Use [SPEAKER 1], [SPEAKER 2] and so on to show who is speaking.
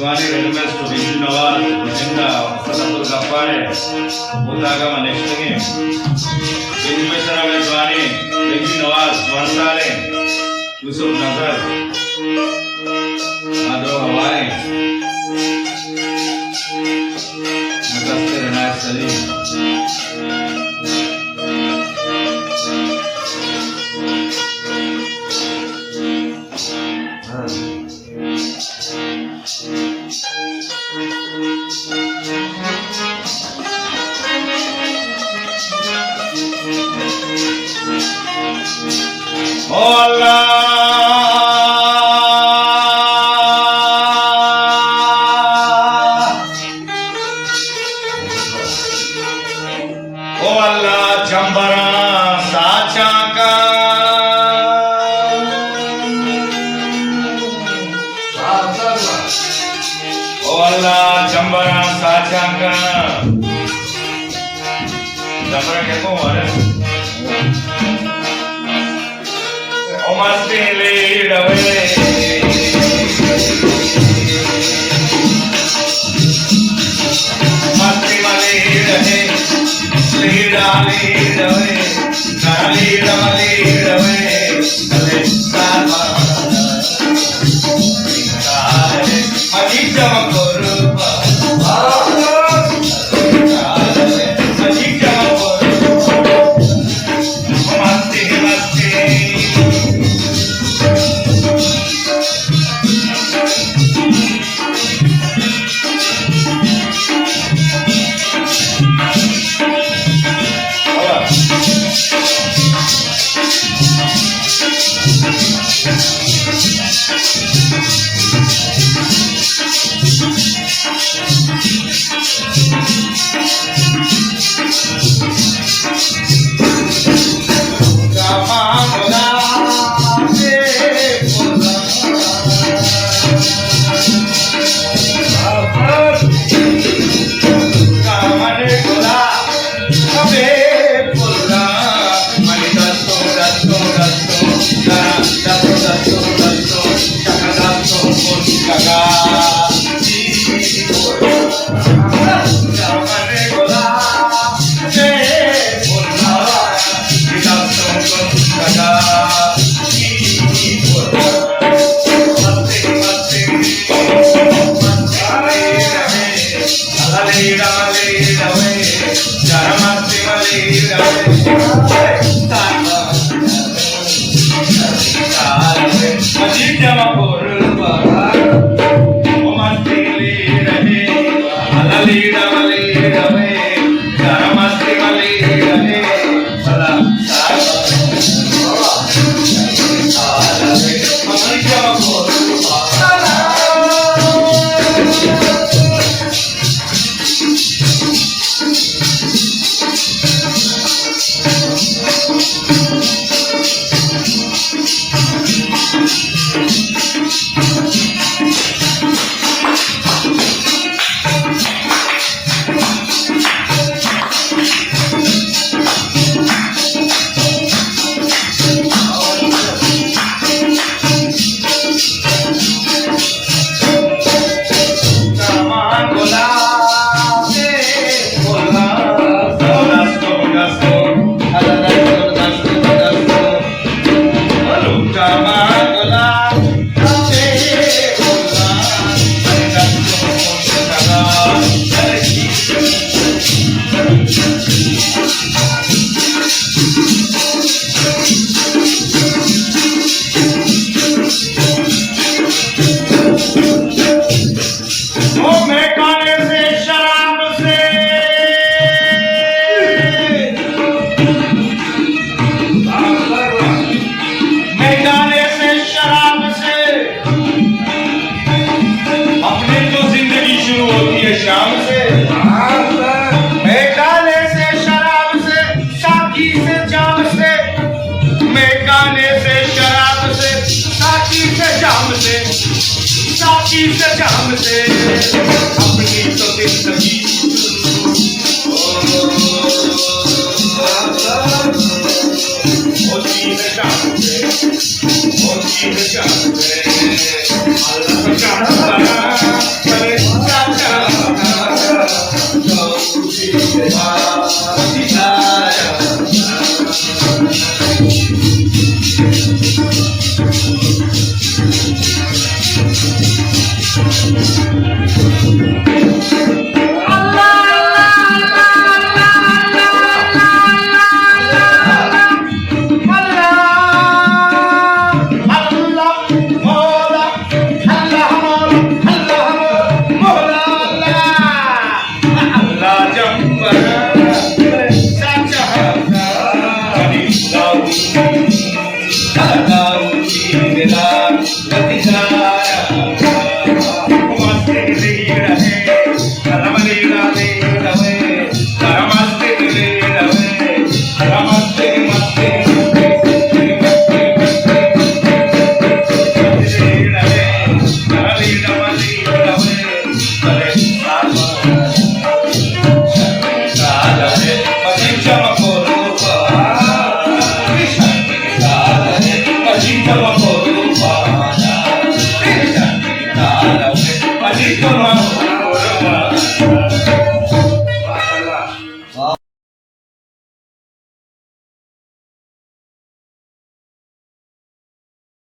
[SPEAKER 1] Suani request to Vijay Nawaz, Bujinda, Satantul Gapare, Bundagama next game. Vijay Suani, Vijay Nawaz, Swansale, Yusuf Nazar, Madro Hawaii, Makaster Renat Salim. Oh Allah, oh Allah, Chambara Sachaka, oh Allah, Chambara Sachaka. Chambara क्या को मारे? Oh, must be lead away. Must be my lead away. Lead away. Lead away. Sama. Majid jama korupa. Majid jama korupa. Must be.
[SPEAKER 2] साकी से जाम से अपनी तो जिंदगी होती है जाम से अल्लाह का
[SPEAKER 1] Kali tahu,